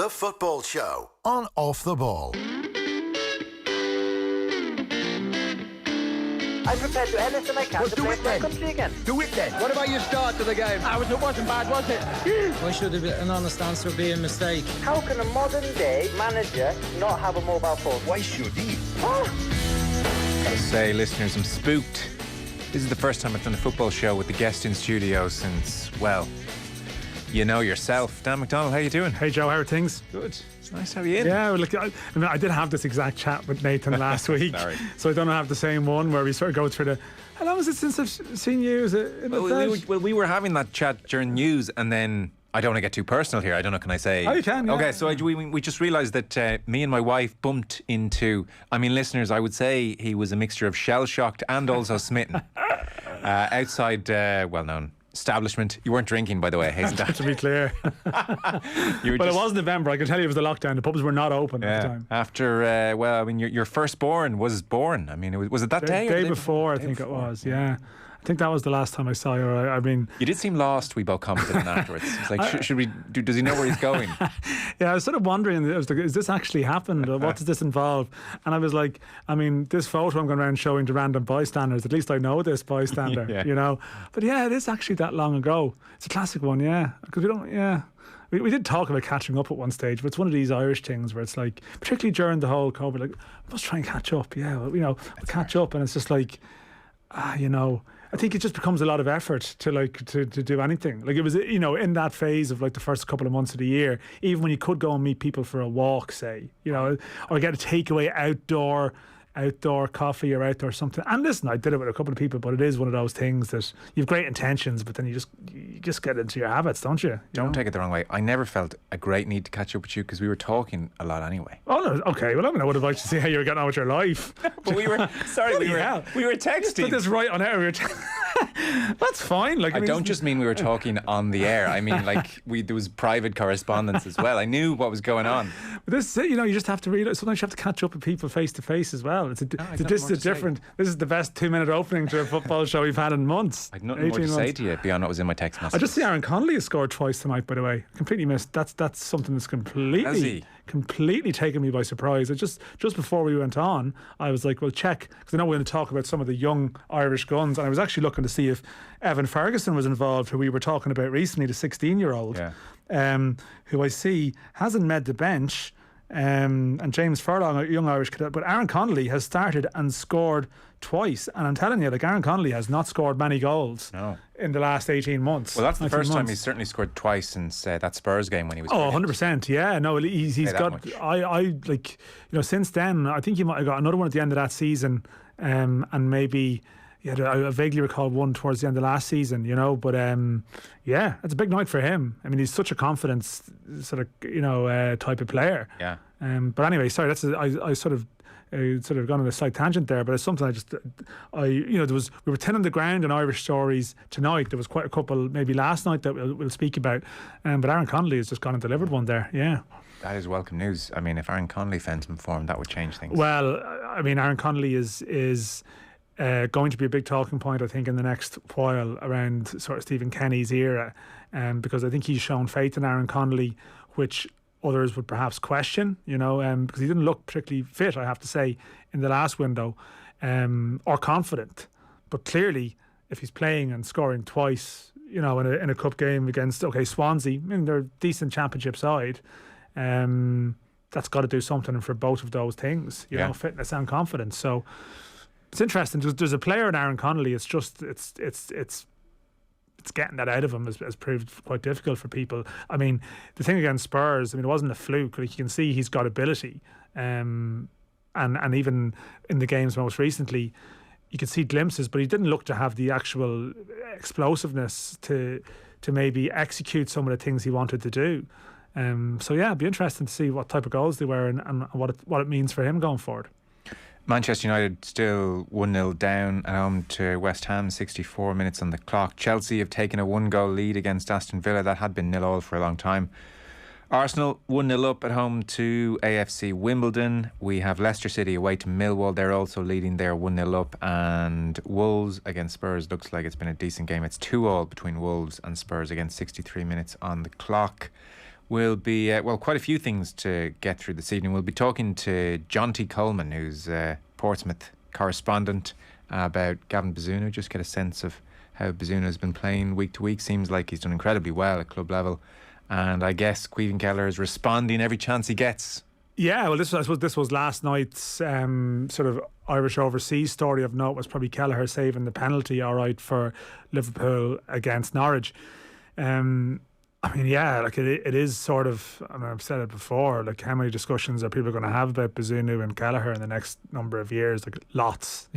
The Football Show on Off the Ball. I'm prepared to do anything I can to play for my country again. Do it then. What about your start to the game? It wasn't bad, was it? Why should an honest answer be a mistake? How can a modern day manager not have a mobile phone? Why should he? Gotta say, listeners, I'm spooked. This is the first time I've done a football show with the guest in studio since, well, you know yourself. Dan McDonnell, how you doing? Hey Joe, how are things? Good. It's nice to have you in. Yeah, well, look, I did have this exact chat with Nathan last week. Sorry. So I don't have the same one where we sort of go through how long is it since I've seen you? Is it in the flesh? We were having that chat during news, and then I don't want to get too personal here. I don't know, can I say? Oh, you can, yeah. Okay, so we just realised that me and my wife bumped into, listeners, I would say he was a mixture of shell-shocked and also smitten. Outside well-known establishment. You weren't drinking, by the way, I hasten to be clear. It was November. I can tell you it was the lockdown. The pubs were not open at the time. After, your firstborn was born. Was it that day? The day before, I think it was, yeah. I think that was the last time I saw you. You did seem lost, we both commented on afterwards. It's like, should we does he know where he's going? Yeah, I was sort of wondering, I was like, is this actually happened? Or what does this involve? And I was like, this photo I'm going around showing to random bystanders, at least I know this bystander, yeah. But yeah, it is actually that long ago. It's a classic one, yeah. Because we did talk about catching up at one stage, but it's one of these Irish things where it's like, particularly during the whole COVID, like, we must try and catch up. Yeah, we'll catch up. And it's just like, I think it just becomes a lot of effort to do anything. Like it was, in that phase of like the first couple of months of the year, even when you could go and meet people for a walk, say, or get a takeaway outdoor coffee or outdoor something. And listen, I did it with a couple of people, but it is one of those things that you have great intentions, but then you just get into your habits, don't you? Don't take it the wrong way. I never felt a great need to catch up with you because we were talking a lot anyway. Oh no, okay. Well, I would have liked to see how you were getting on with your life. But we were texting. Put this right on air. That's fine. I don't just mean we were talking on the air. I mean, there was private correspondence as well. I knew what was going on. But this, you just have to realize sometimes you have to catch up with people face to face as well. This is the best 2-minute opening to a football show we've had in months. I had nothing more to say to you beyond what was in my text message. I just see Aaron Connolly has scored twice tonight, by the way. Completely missed. That's something that's completely taken me by surprise. Just before we went on, I was like, well, check, because I know we're going to talk about some of the young Irish guns, and I was actually looking to see if Evan Ferguson was involved, who we were talking about recently, the 16-year-old, who I see hasn't made the bench. And James Furlong, a young Irish cadet, but Aaron Connolly has started and scored twice, and I'm telling you, Aaron Connolly has not scored many goals in the last 18 months. Well, that's the first time he's certainly scored twice since that Spurs game when he was 100%, yeah. No, he's got since then I think he might have got another one at the end of that season, and maybe I vaguely recall one towards the end of last season, but it's a big night for him. He's such a confidence sort of type of player. Yeah. But anyway, sorry, that's I sort of gone on a slight tangent there, but it's something we were 10 on the ground in Irish stories tonight. There was quite a couple maybe last night that we'll speak about, but Aaron Connolly has just gone and delivered one there. Yeah. That is welcome news. If Aaron Connolly found some form, that would change things. Well, Aaron Connolly is going to be a big talking point, I think, in the next while around sort of Stephen Kenny's era, because I think he's shown faith in Aaron Connolly, which others would perhaps question, because he didn't look particularly fit, I have to say, in the last window, or confident. But clearly, if he's playing and scoring twice, in a cup game against, Swansea, they're a decent championship side, that's got to do something for both of those things, fitness and confidence. So it's interesting. There's a player in Aaron Connolly. It's just it's getting that out of him has proved quite difficult for people. The thing against Spurs, it wasn't a fluke. Like, you can see he's got ability, and even in the games most recently, you could see glimpses, but he didn't look to have the actual explosiveness to maybe execute some of the things he wanted to do. It'd be interesting to see what type of goals they were and what it means for him going forward. Manchester United still 1-0 down at home to West Ham, 64 minutes on the clock. Chelsea have taken a 1-goal lead against Aston Villa. That had been 0-0 for a long time. Arsenal 1-0 up at home to AFC Wimbledon. We have Leicester City away to Millwall. They're also leading there 1-0 up. And Wolves against Spurs looks like it's been a decent game. It's 2-2 between Wolves and Spurs against 63 minutes on the clock. will be, quite a few things to get through this evening. We'll be talking to John T. Coleman, who's Portsmouth correspondent, about Gavin Bazunu, just get a sense of how Bazunu has been playing week to week. Seems like he's done incredibly well at club level. And I guess Caoimhín Kelleher is responding every chance he gets. Yeah, well, I suppose this was last night's sort of Irish overseas story of note, was probably Kelleher saving the penalty all right for Liverpool against Norwich. I mean, yeah, like it is sort of, I mean, I've said it before, like how many discussions are people going to have about Bazunu and Kelleher in the next number of years? Like lots,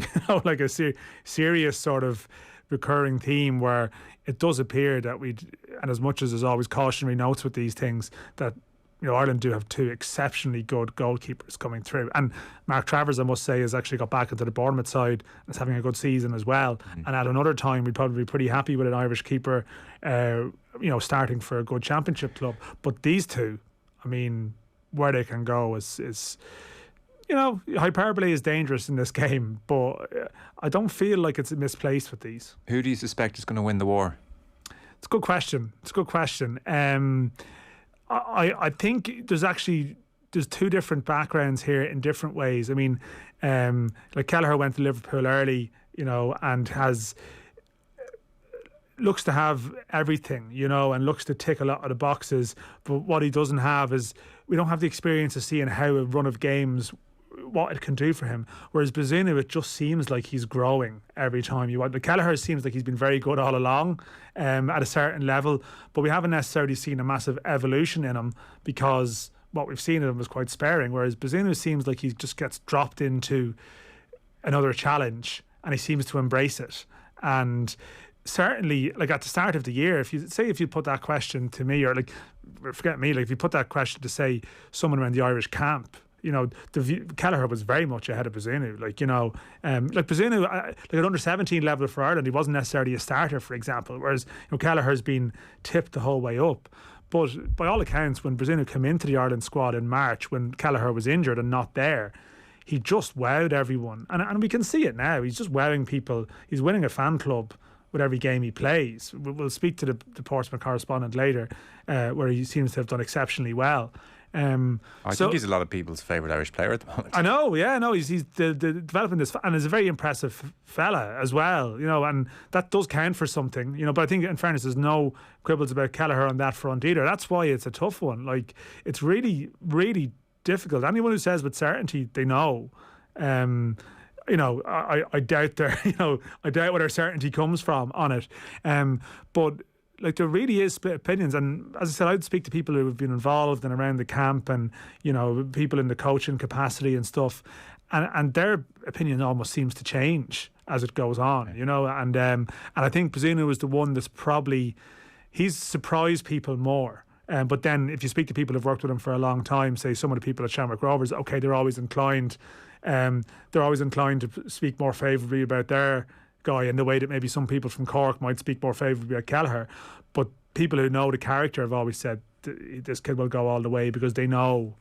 like a serious sort of recurring theme where it does appear that and as much as there's always cautionary notes with these things, that Ireland do have two exceptionally good goalkeepers coming through. And Mark Travers, I must say, has actually got back into the Bournemouth side and is having a good season as well. Mm-hmm. And at another time, we'd probably be pretty happy with an Irish keeper, starting for a good championship club. But these two, I mean, where they can go is hyperbole is dangerous in this game, but I don't feel like it's misplaced with these. Who do you suspect is going to win the war? It's a good question. I think there's two different backgrounds here in different ways. I mean, like Kelleher went to Liverpool early, and looks to have everything, and looks to tick a lot of the boxes. But what he doesn't have is, we don't have the experience of seeing how a run of games, what it can do for him. Whereas Bazunu, it just seems like he's growing every time you watch. Kelleher seems like he's been very good all along, at a certain level, but we haven't necessarily seen a massive evolution in him because what we've seen in him was quite sparing. Whereas Bazunu seems like he just gets dropped into another challenge and he seems to embrace it. And certainly, like at the start of the year, if you put that question to me, or forget me, if you put that question to say someone around the Irish camp, Kelleher was very much ahead of Bazunu. Bazunu, at under 17 level for Ireland, he wasn't necessarily a starter, for example. Whereas Kelleher's been tipped the whole way up. But by all accounts, when Bazunu came into the Ireland squad in March, when Kelleher was injured and not there, he just wowed everyone, and we can see it now. He's just wowing people. He's winning a fan club with every game he plays. We'll speak to the Portsmouth correspondent later, where he seems to have done exceptionally well. I think he's a lot of people's favourite Irish player at the moment. I know, yeah, no, he's developing this, and is a very impressive fella as well, and that does count for something, But I think, in fairness, there's no quibbles about Kelleher on that front either. That's why it's a tough one. It's really, really difficult. Anyone who says with certainty they know, I doubt I doubt where their certainty comes from on it. But there really is split opinions, and as I said, I'd speak to people who have been involved and around the camp, and people in the coaching capacity and stuff, and their opinion almost seems to change as it goes on, and I think Bazunu is the one that's probably, he's surprised people more. But then if you speak to people who've worked with him for a long time, say some of the people at Shamrock Rovers, okay, they're always inclined to speak more favourably about their guy, in the way that maybe some people from Cork might speak more favourably about Kelleher. But people who know the character have always said this kid will go all the way, because they know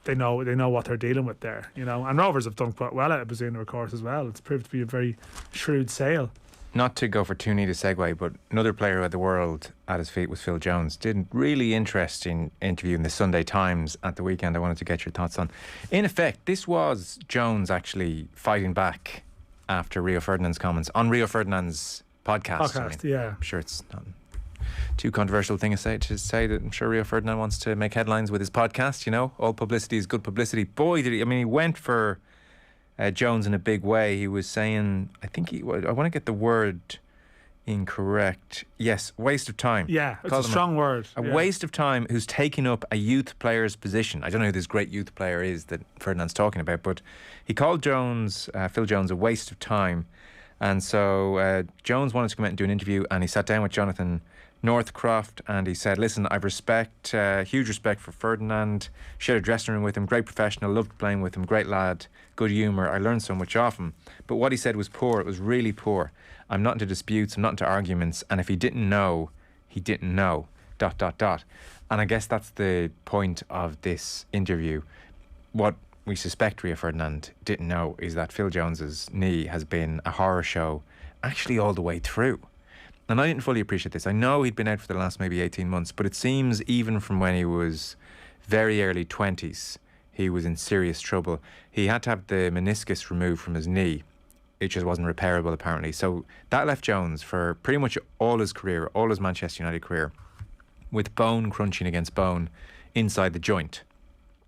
what they're dealing with there, And Rovers have done quite well out of Bazunu, of course, as well. It's proved to be a very shrewd sale. Not to go for too neat a segue, but another player who had the world at his feet was Phil Jones. Did a really interesting interview in the Sunday Times at the weekend I wanted to get your thoughts on. In effect, this was Jones actually fighting back after Rio Ferdinand's comments on Rio Ferdinand's podcast. Yeah. I'm sure it's not too controversial thing to say that I'm sure Rio Ferdinand wants to make headlines with his podcast, all publicity is good publicity. Boy, did he went for Jones in a big way. He was saying, I want to get the word incorrect. Yes, waste of time. Yeah, it's a strong word. A waste of time, who's taking up a youth player's position. I don't know who this great youth player is that Ferdinand's talking about, but he called Phil Jones, a waste of time. And so Jones wanted to come out and do an interview, and he sat down with Jonathan Northcroft, and he said, listen, I've huge respect for Ferdinand, shared a dressing room with him, great professional, loved playing with him, great lad, good humour, I learned so much off him. But what he said was poor, it was really poor. I'm not into disputes, I'm not into arguments, and if he didn't know, he didn't know, ... And I guess that's the point of this interview. What we suspect Rio Ferdinand didn't know is that Phil Jones's knee has been a horror show actually all the way through. and I didn't fully appreciate this. I know he'd been out for the last maybe 18 months, but it seems even from when he was very early 20s, he was in serious trouble. He had to have the meniscus removed from his knee. It just wasn't repairable, apparently. So that left Jones for pretty much all his career, all his Manchester United career, with bone crunching against bone inside the joint.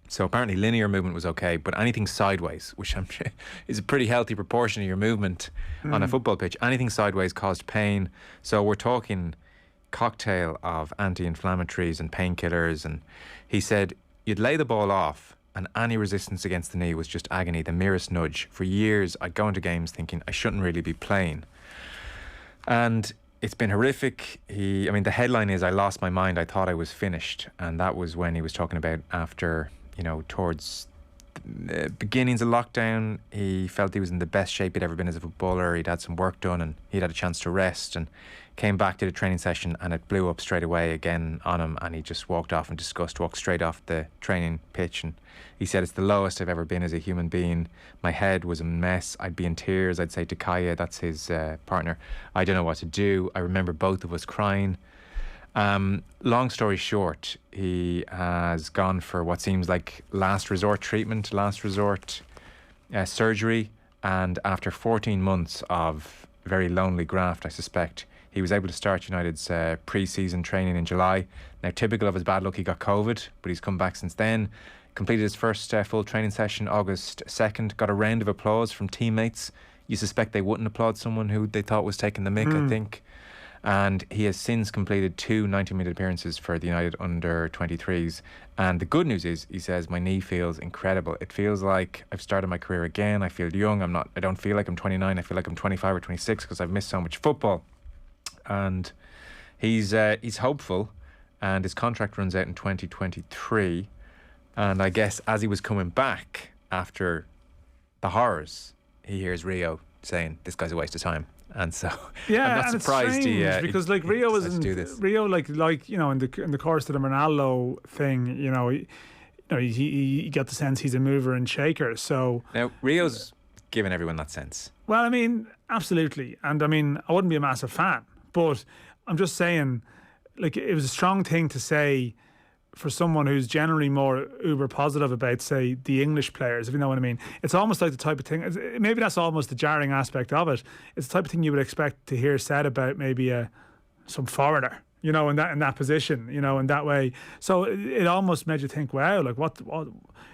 So apparently linear movement was okay, but anything sideways, which I'm sure is a pretty healthy proportion of your movement on a football pitch, anything sideways caused pain. So we're talking cocktail of anti-inflammatories and painkillers. And he said you'd lay the ball off and any resistance against the knee was just agony, the merest nudge. For years, I'd go into games thinking I shouldn't really be playing. And it's been horrific. The headline is, I lost my mind, I thought I was finished. And that was when he was talking about after, towards the beginnings of lockdown, he felt he was in the best shape he'd ever been as a footballer. He'd had some work done and he'd had a chance to rest, and came back to the training session and it blew up straight away again on him, and he just walked off in disgust, walked straight off the training pitch. And he said, it's the lowest I've ever been as a human being. My head was a mess. I'd be in tears. I'd say to Kaya, that's his partner, I don't know what to do. I remember both of us crying. Long story short, he has gone for what seems like last resort treatment, last resort surgery, and after 14 months of very lonely graft, I suspect, he was able to start United's pre-season training in July. Now, typical of his bad luck, he got COVID, but he's come back since then. Completed his first full training session August 2nd, got a round of applause from teammates. You suspect they wouldn't applaud someone who they thought was taking the mick, I think. And he has since completed 2 90-minute appearances for the United under-23s. And the good news is, he says, my knee feels incredible. It feels like I've started my career again. I feel young. I don't feel like I'm 29. I feel like I'm 25 or 26 because I've missed so much football. And he's hopeful, and his contract runs out in 2023. And I guess as he was coming back after the horrors, he hears Rio saying, this guy's a waste of time. And so yeah, I'm not surprised because Rio was in the course of the Ronaldo thing, he got the sense he's a mover and shaker. So now Rio's given everyone that sense. Well, absolutely, and I wouldn't be a massive fan, but I'm just saying, it was a strong thing to say for someone who's generally more uber positive about, say, the English players, if you know what I mean. It's almost like the type of thing, maybe that's almost the jarring aspect of it. It's the type of thing you would expect to hear said about maybe some foreigner, in that position, in that way. So it almost made you think, wow, what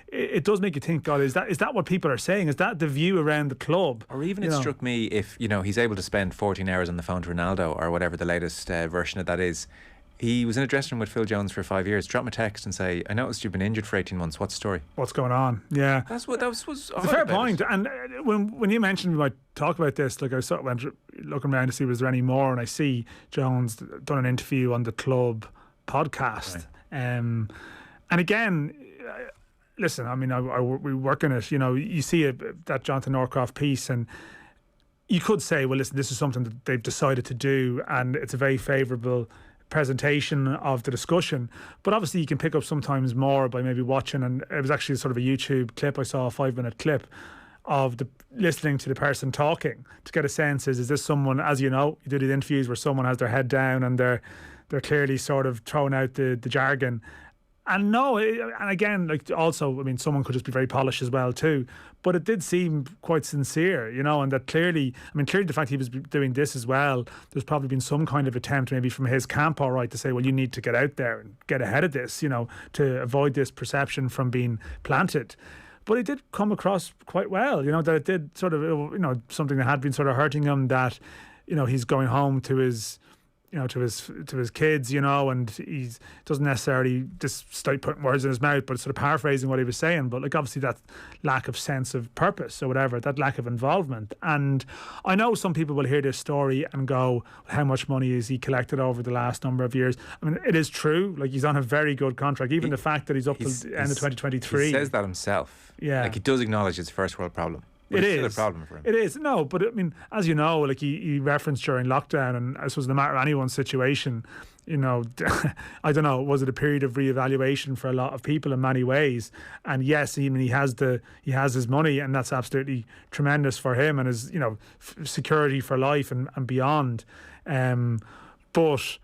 it does make you think, God, is that what people are saying? Is that the view around the club? Or even it struck me if, he's able to spend 14 hours on the phone to Ronaldo or whatever the latest version of that is. He was in a dressing room with Phil Jones for 5 years. Drop him a text and say, I noticed you've been injured for 18 months. What's the story? What's going on? Yeah. That was it's a fair point. And when you mentioned we might talk about this, I sort of went looking around to see was there any more, and I see Jones done an interview on the Club podcast. Right. And again, listen, we work in it. You see that Jonathan Norcroft piece, and you could say, well, listen, this is something that they've decided to do, and it's a very favourable presentation of the discussion. But obviously you can pick up sometimes more by maybe watching, and it was actually sort of a YouTube clip. I saw a 5-minute clip of listening to the person talking to get a sense, is this someone, as you do these interviews where someone has their head down and they're clearly sort of throwing out the jargon. And no, and again, also, someone could just be very polished as well too. But it did seem quite sincere, and that clearly the fact he was doing this as well, there's probably been some kind of attempt maybe from his camp, all right, to say, well, you need to get out there and get ahead of this, to avoid this perception from being planted. But it did come across quite well, that it did sort of, something that had been sort of hurting him, that, he's going home to his to his kids, and he doesn't necessarily just start putting words in his mouth, but sort of paraphrasing what he was saying. But obviously that lack of sense of purpose or whatever, that lack of involvement. And I know some people will hear this story and go, how much money has he collected over the last number of years? It is true. He's on a very good contract. Even the fact that he's up to the end of 2023. He says that himself. Yeah. He does acknowledge it's a first world problem. But it's still a problem for him. It is. No, but I mean, as you know, like he referenced during lockdown, and I suppose no matter anyone's situation, you know, I don't know, was it a period of reevaluation for a lot of people in many ways? And yes, he has his money, and that's absolutely tremendous for him and his, you know, security for life and beyond. But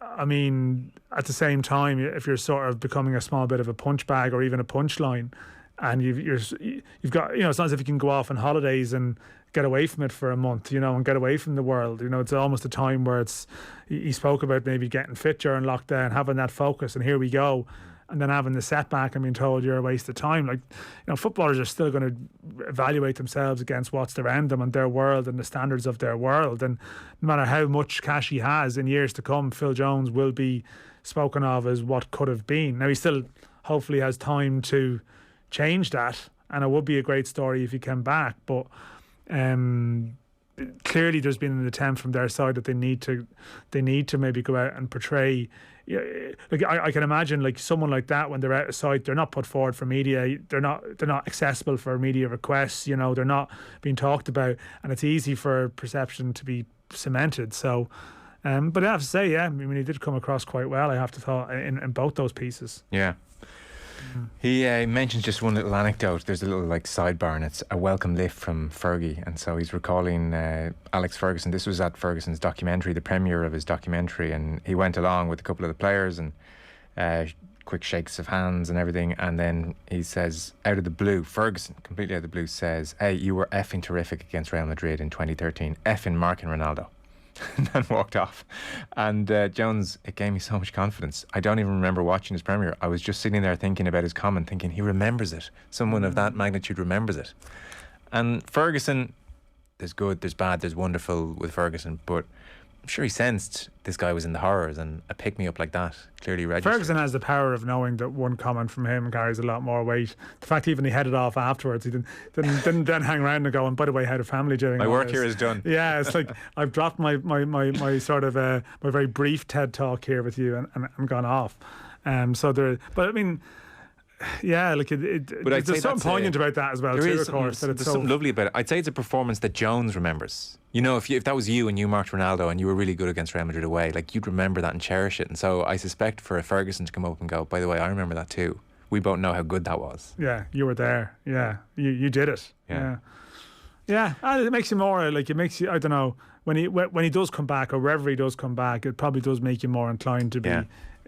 I mean, at the same time, if you're sort of becoming a small bit of a punch bag or even a punchline, and you've got, you know, it's not as if you can go off on holidays and get away from it for a month, you know, and get away from the world. You know, it's almost a time where he spoke about maybe getting fit during lockdown, having that focus, and here we go. And then having the setback and being told you're a waste of time. Like, you know, footballers are still going to evaluate themselves against what's around them and their world and the standards of their world. And no matter how much cash he has in years to come, Phil Jones will be spoken of as what could have been. Now, he still hopefully has time to change that, and it would be a great story if he came back. But clearly there's been an attempt from their side that they need to maybe go out and portray. Like I can imagine, like someone like that, when they're out of sight, they're not put forward for media. They're not accessible for media requests. You know, they're not being talked about, and it's easy for perception to be cemented. So, but I have to say, yeah, I mean, he did come across quite well. I have to thought in both those pieces. Yeah. He mentions just one little anecdote. There's a little like sidebar, and it's a welcome lift from Fergie. And so he's recalling Alex Ferguson. This was at Ferguson's documentary, the premiere of his documentary, and he went along with a couple of the players and quick shakes of hands and everything. And then he says, out of the blue, Ferguson, completely out of the blue, says, "Hey, you were effing terrific against Real Madrid in 2013. Effing marking Ronaldo." And then walked off. And Jones, it gave me so much confidence. I don't even remember watching his premiere. I was just sitting there thinking about his comment, thinking he remembers it. Someone of that magnitude remembers it. And Ferguson, there's good, there's bad, there's wonderful with Ferguson, but I'm sure he sensed this guy was in the horrors, and a pick-me-up like that clearly registered. Ferguson has the power of knowing that one comment from him carries a lot more weight. The fact even he headed off afterwards, he didn't then hang around and go, and by the way, how the family doing? My work here is done. Yeah, it's like I've dropped my sort of my very brief TED talk here with you and gone off. But I mean, yeah, like there's something poignant about that as well too, of course. There's something lovely about it. I'd say it's a performance that Jones remembers. You know, if that was you and you marked Ronaldo and you were really good against Real Madrid away, like you'd remember that and cherish it. And so I suspect for a Ferguson to come up and go, by the way, I remember that too. We both know how good that was. Yeah, you were there. Yeah, you did it. Yeah. And it makes you more like, it makes you, I don't know, when he does come back, or wherever he does come back, it probably does make you more inclined to be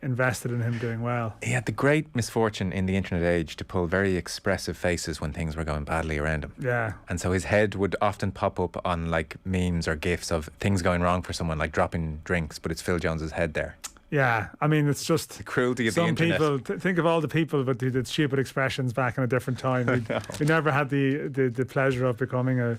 invested in him doing well. He had the great misfortune in the internet age to pull very expressive faces when things were going badly around him. Yeah. And so his head would often pop up on like memes or gifs of things going wrong for someone, like dropping drinks, but it's Phil Jones's head there. Yeah, I mean, it's just the cruelty of the internet. Some people think of all the people who did stupid expressions back in a different time. We never had the pleasure of becoming a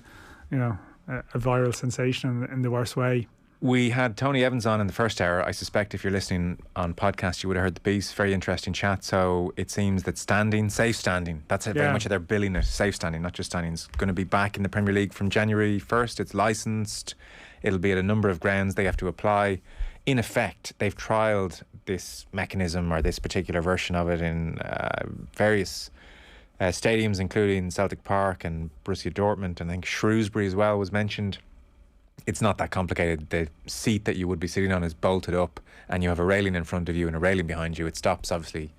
viral sensation in the worst way. We had Tony Evans on in the first hour. I suspect if you're listening on podcast, you would have heard the piece. Very interesting chat. So it seems that safe standing, that's very much how they're billing it. Safe standing, not just standing, is going to be back in the Premier League from January 1st. It's licensed. It'll be at a number of grounds they have to apply. In effect, they've trialled this mechanism or this particular version of it in various stadiums, including Celtic Park and Borussia Dortmund, and I think Shrewsbury as well was mentioned. It's not that complicated. The seat that you would be sitting on is bolted up, and you have a railing in front of you and a railing behind you. It stops, obviously,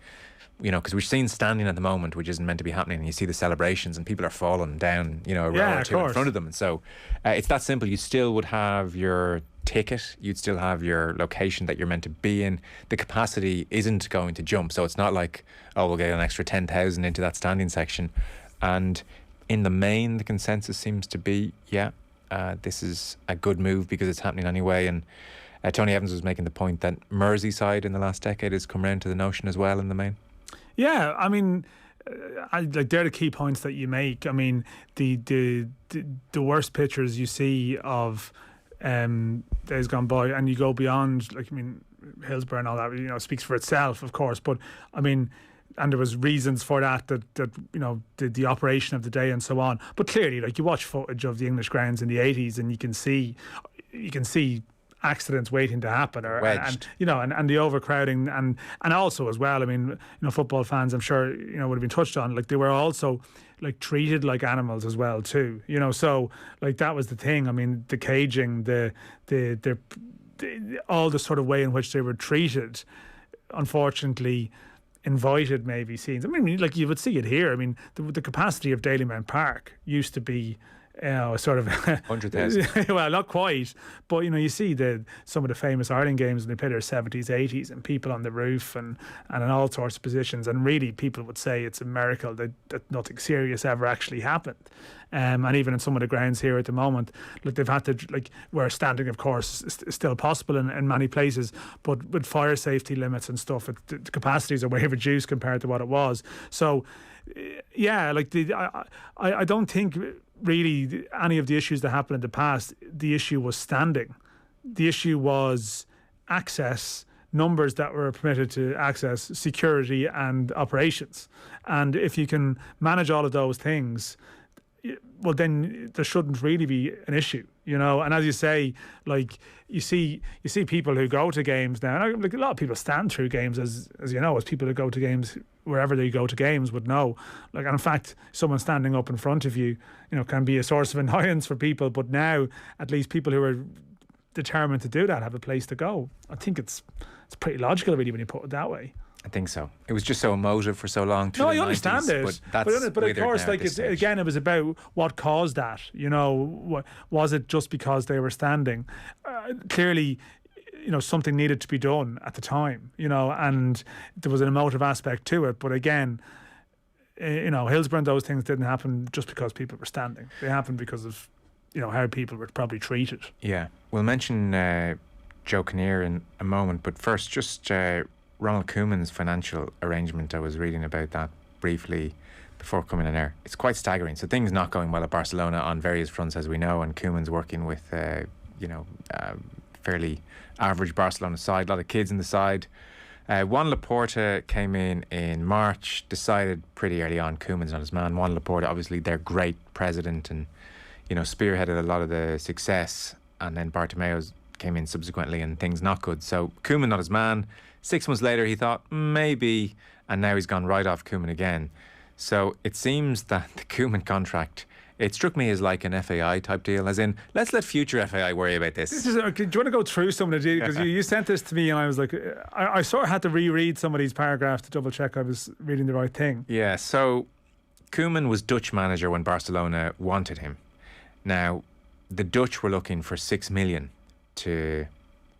because we're seeing standing at the moment, which isn't meant to be happening, and you see the celebrations and people are falling down, a row or two in front of them. And so it's that simple. You still would have your ticket, you'd still have your location that you're meant to be in. The capacity isn't going to jump, so it's not like, we'll get an extra 10,000 into that standing section. And in the main, the consensus seems to be, this is a good move because it's happening anyway. And Tony Evans was making the point that Merseyside in the last decade has come round to the notion as well in the main. Yeah, I mean, they're the key points that you make. I mean, the worst pictures you see of days gone by, and you go beyond, like, I mean, Hillsborough and all that, speaks for itself, of course. But I mean, and there was reasons for that the operation of the day and so on. But clearly, like, you watch footage of the English grounds in the 80s, and you can see accidents waiting to happen, or Wedged. and the overcrowding, and also as well. I mean, football fans, I'm sure would have been touched on. Like, they were also like treated like animals as well too. So like that was the thing. I mean, the caging, the all the sort of way in which they were treated, unfortunately, invited maybe scenes. I mean, like you would see it here. I mean, the capacity of Dalymount Park used to be, sort of 100,000. well, not quite, but you see some of the famous Ireland games when they play their 70s, 80s, and people on the roof and in all sorts of positions, and really people would say it's a miracle that nothing serious ever actually happened. And even in some of the grounds here at the moment, like they've had to, like, where standing, of course, is still possible in many places, but with fire safety limits and stuff, the capacities are way reduced compared to what it was. So, yeah, like I don't think really any of the issues that happened in the past, the issue was standing. The issue was access, numbers that were permitted to access, security and operations. And if you can manage all of those things, well, then there shouldn't really be an issue, And as you say, like you see people who go to games now, and like a lot of people stand through games, as people who go to games wherever they go to games would know. Like, and in fact, someone standing up in front of you, can be a source of annoyance for people. But now, at least people who are determined to do that have a place to go. I think it's pretty logical, really, when you put it that way. I think so. It was just so emotive for so long. No, I understand 90s, it. But of course, like again, it was about what caused that. Was it just because they were standing? Clearly, something needed to be done at the time. And there was an emotive aspect to it. But again, Hillsborough and those things didn't happen just because people were standing. They happened because of how people were probably treated. Yeah, we'll mention Joe Kinnear in a moment, but first, just Ronald Koeman's financial arrangement. I was reading about that briefly before coming in air. It's quite staggering. So things not going well at Barcelona on various fronts, as we know, and Koeman's working with fairly average Barcelona side, a lot of kids in the side. Juan Laporta came in March, decided pretty early on Koeman's not his man. Juan Laporta, obviously their great president, and spearheaded a lot of the success, and then Bartomeu's came in subsequently and things not good. So Koeman not his man. 6 months later he thought maybe, and now he's gone right off Koeman again. So it seems that the Koeman contract, it struck me as like an FAI type deal, as in, let's let future FAI worry about this. Do you want to go through some of the deals? Because you sent this to me and I was like, I sort of had to reread some of these paragraphs to double check I was reading the right thing. Yeah, so Koeman was Dutch manager when Barcelona wanted him. Now, the Dutch were looking for 6 million to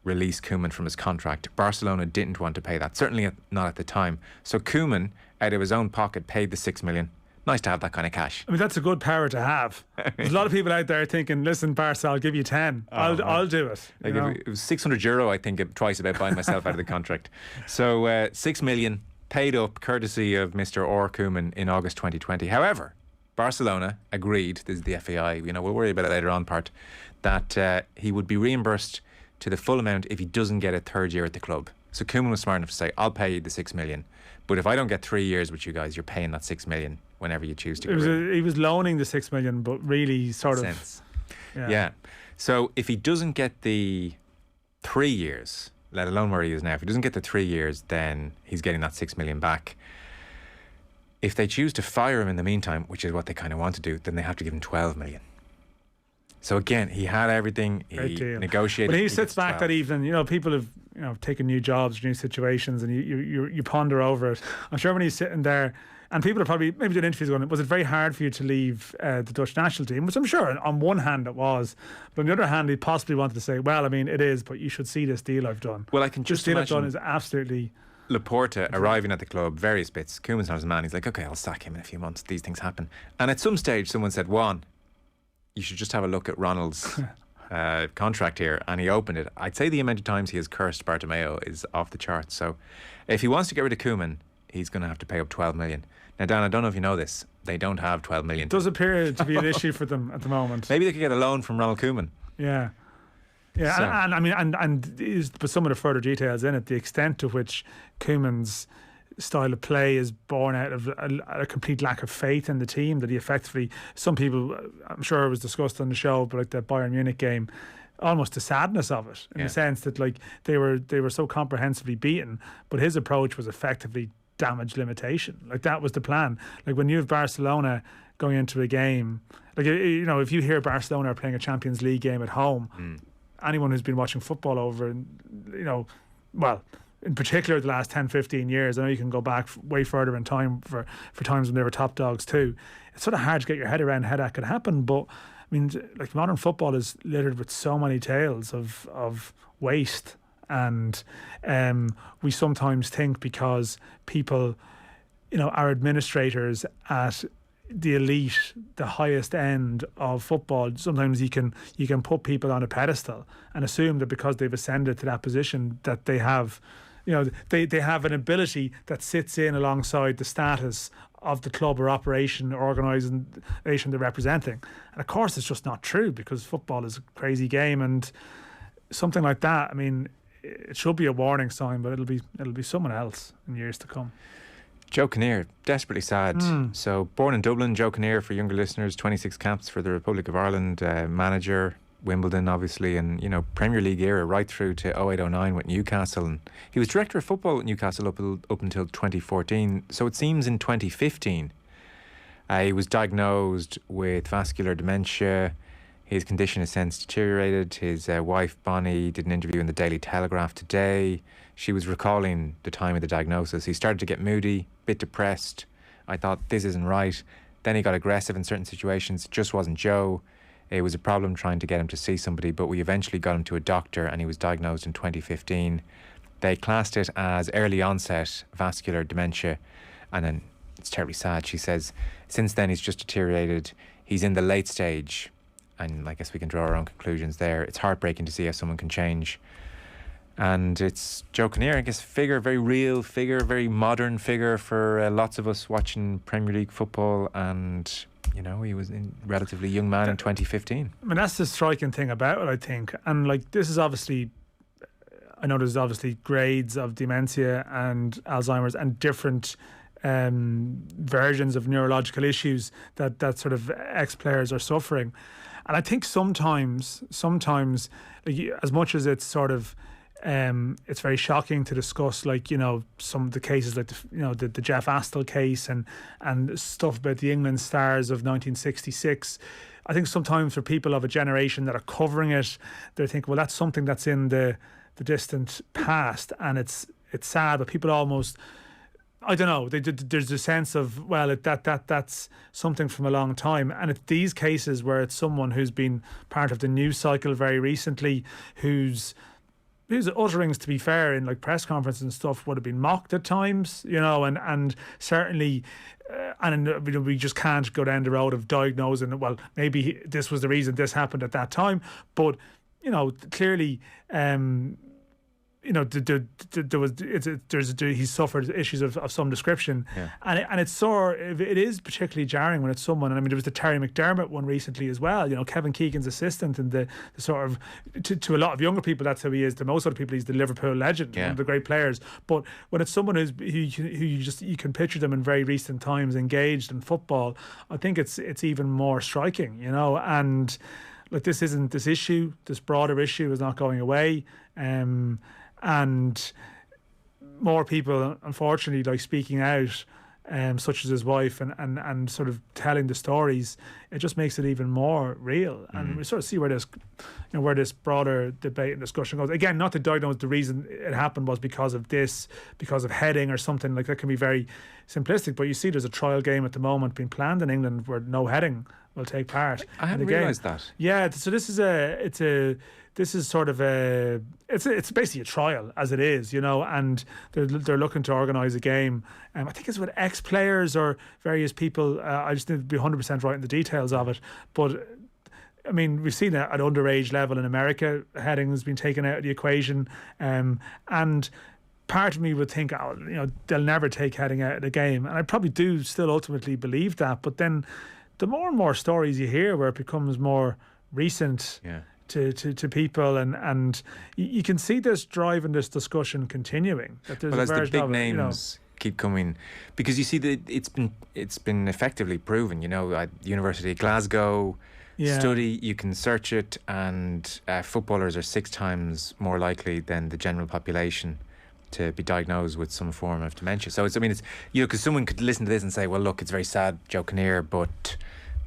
release Koeman from his contract. Barcelona didn't want to pay that, certainly not at the time. So Koeman, out of his own pocket, paid the 6 million. Nice to have that kind of cash. I mean, that's a good power to have. There's a lot of people out there thinking, listen, Barca, I'll give you 10. I'll do it. It was €600, I think, twice about buying myself out of the contract. So 6 million paid up courtesy of Mr. Koeman in August 2020. However, Barcelona agreed, this is the FAI, we'll worry about it later on part, that he would be reimbursed to the full amount if he doesn't get a third year at the club. So Koeman was smart enough to say, I'll pay you the 6 million, but if I don't get 3 years with you guys, you're paying that 6 million whenever you choose to. He was loaning the 6 million, but really sort of sense. Yeah. So if he doesn't get the 3 years, let alone where he is now, if he doesn't get the 3 years, then he's getting that 6 million back. If they choose to fire him in the meantime, which is what they kind of want to do, then they have to give him 12 million. So again, he had everything. He negotiated. When he sits back that evening, people have taken new jobs, new situations, and you ponder over it. I'm sure when he's sitting there, and people are probably maybe doing interviews going, was it very hard for you to leave the Dutch national team? Which I'm sure on one hand it was, but on the other hand he possibly wanted to say, well, I mean it is, but you should see this deal I've done. Well, I can just this deal imagine I've done is absolutely. Laporta arriving at the club, various bits. Koeman's not his man. He's like, okay, I'll sack him in a few months. These things happen. And at some stage, someone said, Juan, you should just have a look at Ronald's contract here. And he opened it. I'd say the amount of times he has cursed Bartomeu is off the charts. So if he wants to get rid of Koeman, he's going to have to pay up 12 million. Now, Dan, I don't know if you know this. They don't have 12 million. It does appear to be an issue for them at the moment. Maybe they could get a loan from Ronald Koeman. Yeah. Yeah, so. and I mean, but some of the further details in it, the extent to which Koeman's style of play is born out of a complete lack of faith in the team, that he effectively, some people, I'm sure it was discussed on the show, but like the Bayern Munich game, almost the sadness of it, in the sense that like they were so comprehensively beaten, but his approach was effectively damage limitation. Like that was the plan. Like when you have Barcelona going into a game, like if you hear Barcelona are playing a Champions League game at home, anyone who's been watching football over, well, in particular the last 10-15 years, I know you can go back way further in time for times when they were top dogs too. It's sort of hard to get your head around how that could happen, but I mean, like modern football is littered with so many tales of waste, and we sometimes think because people, are administrators at the elite, the highest end of football, sometimes you can put people on a pedestal and assume that because they've ascended to that position that they have, they have an ability that sits in alongside the status of the club or operation or organisation they're representing. And of course it's just not true, because football is a crazy game, and something like that, I mean, it should be a warning sign, but it'll be someone else in years to come. Joe Kinnear, desperately sad. So born in Dublin, Joe Kinnear, for younger listeners, 26 caps for the Republic of Ireland, manager, Wimbledon obviously, and Premier League era right through to 08-09 with Newcastle, and he was director of football at Newcastle up until 2014. So it seems in 2015 he was diagnosed with vascular dementia. His condition has since deteriorated. His wife Bonnie did an interview in the Daily Telegraph today. She was recalling the time of the diagnosis. He started to get moody, bit depressed. I thought, this isn't right. Then he got aggressive in certain situations. It just wasn't Joe. It was a problem trying to get him to see somebody, but we eventually got him to a doctor, and he was diagnosed in 2015. They classed it as early onset vascular dementia, and then it's terribly sad. She says, since then he's just deteriorated. He's in the late stage, and I guess we can draw our own conclusions there. It's heartbreaking to see how someone can change. And it's Joe Kinnear, I guess, very real figure, very modern figure for lots of us watching Premier League football, and he was a relatively young man in 2015. I mean, that's the striking thing about it, I think. And like, this is obviously, I know there's obviously grades of dementia and Alzheimer's and different versions of neurological issues that sort of ex-players are suffering. And I think sometimes, like, as much as it's sort of, it's very shocking to discuss, like, some of the cases, like the Jeff Astle case and stuff about the England stars of 1966. I think sometimes for people of a generation that are covering it, they think, well, that's something that's in the distant past, and it's sad, but people almost, I don't know, there's a sense of, well, that's something from a long time. And it's these cases where it's someone who's been part of the news cycle very recently, whose utterings, to be fair, in like press conferences and stuff would have been mocked at times, and certainly, we just can't go down the road of diagnosing, well, maybe this was the reason this happened at that time, but clearly, he suffered issues of some description, and it is particularly jarring when it's someone. And I mean, there was the Terry McDermott one recently as well. Kevin Keegan's assistant, and the sort of to a lot of younger people, that's how he is. To most other people, he's the Liverpool legend, one of the great players. But when it's someone who you can picture them in very recent times engaged in football, I think it's even more striking. And like, this broader issue is not going away. And more people, unfortunately, like speaking out, such as his wife, and sort of telling the stories, it just makes it even more real. And we sort of see where this broader debate and discussion goes. Again, not to diagnose the reason it happened was because of heading or something like that. Can be very simplistic, but you see there's a trial game at the moment being planned in England where no heading will take part. I hadn't realised that. Yeah, so this is it's basically a trial as it is, and they're looking to organise a game. I think it's with ex-players or various people. I just need to be 100% right in the details of it. But I mean, we've seen it at underage level in America. Heading has been taken out of the equation, and part of me would think, they'll never take heading out of the game, and I probably do still ultimately believe that. But then, the more and more stories you hear where it becomes more recent to people, and you can see this driving this discussion continuing. That there's as the big names keep coming, because you see that it's been effectively proven. At the University of Glasgow, study, you can search it, and footballers are 6 times more likely than the general population to be diagnosed with some form of dementia. So because someone could listen to this and say, well, look, it's very sad, Joe Kinnear, but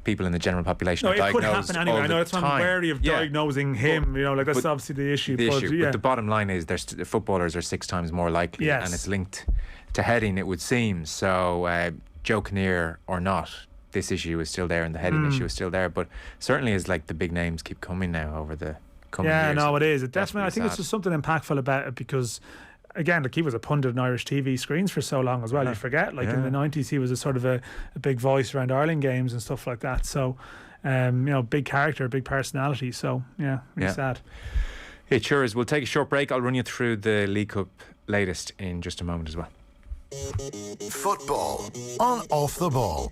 people in the general population are diagnosed. No, it could happen anyway. I know that's why I'm wary of diagnosing him. That's obviously the issue. But the bottom line is, footballers are 6 times more likely, and it's linked to heading, it would seem. So Joe Kinnear or not, this issue is still there, and the heading issue is still there. But certainly, as the big names keep coming now over the coming years. Yeah, no, it is. It definitely. I think it's just something impactful about it because, again, he was a pundit on Irish TV screens for so long as well. You forget, in the 90s, he was a sort of a big voice around Ireland games and stuff like that. So, big character, big personality. So, really sad. It sure is. We'll take a short break. I'll run you through the League Cup latest in just a moment as well. Football on Off the Ball.